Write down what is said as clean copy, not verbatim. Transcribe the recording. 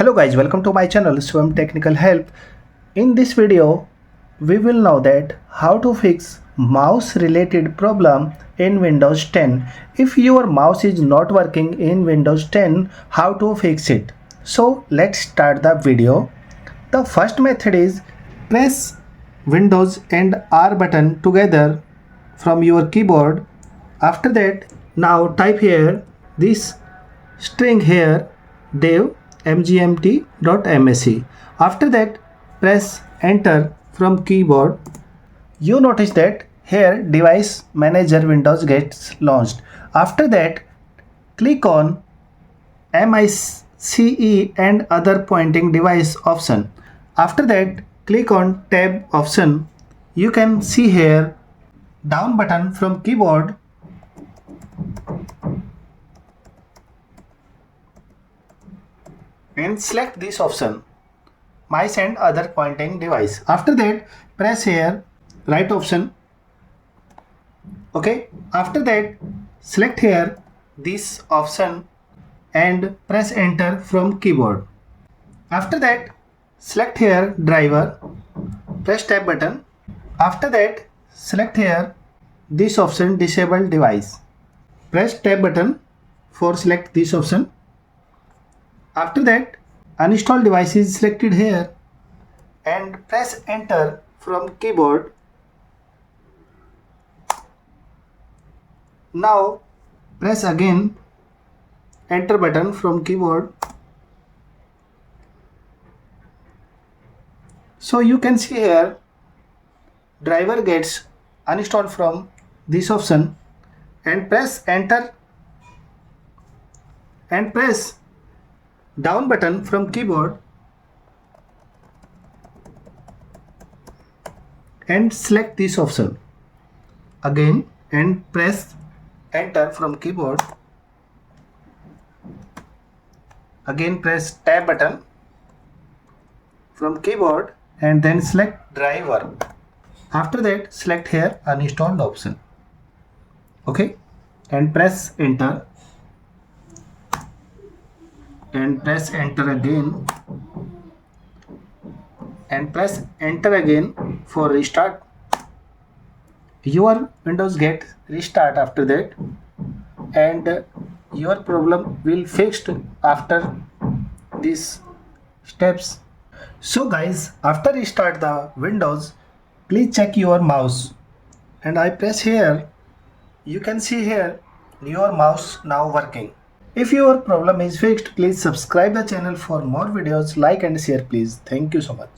Hello guys, welcome to my channel Swim Technical Help. In this video, we will know that how to fix mouse related problem in Windows 10. If your mouse is not working in Windows 10, how to fix it? So let's start the video. The first method is press Windows and R button together from your keyboard. After that, now type here this string here dev mgmt.msc. After that, press enter from keyboard. You notice that here device manager windows gets launched. After that, click on mice and other pointing device option. After that, click on tab option. You can see here down button from keyboard and select this option, mice and other pointing device. After that, press here right option. Okay, after that, select here this option and press enter from keyboard. After that, select here driver, press tab button. After that, select here this option disable device. Press tab button for select this option. After that, uninstall device is selected here and press enter from keyboard. Now press again enter button from keyboard. So you can see here driver gets uninstalled from this option and press enter and press down button from keyboard and select this option again and press enter from keyboard. Again press tab button from keyboard and then select driver. After that, select here uninstalled option. Okay, and press enter and press enter again and press enter again for restart. Your Windows get restart after that and your problem will fixed after these steps. So guys, after restart the Windows, please check your mouse and I press here. You can see here your mouse now working. If your problem is fixed, please subscribe the channel for more videos, like and share please. Thank you so much.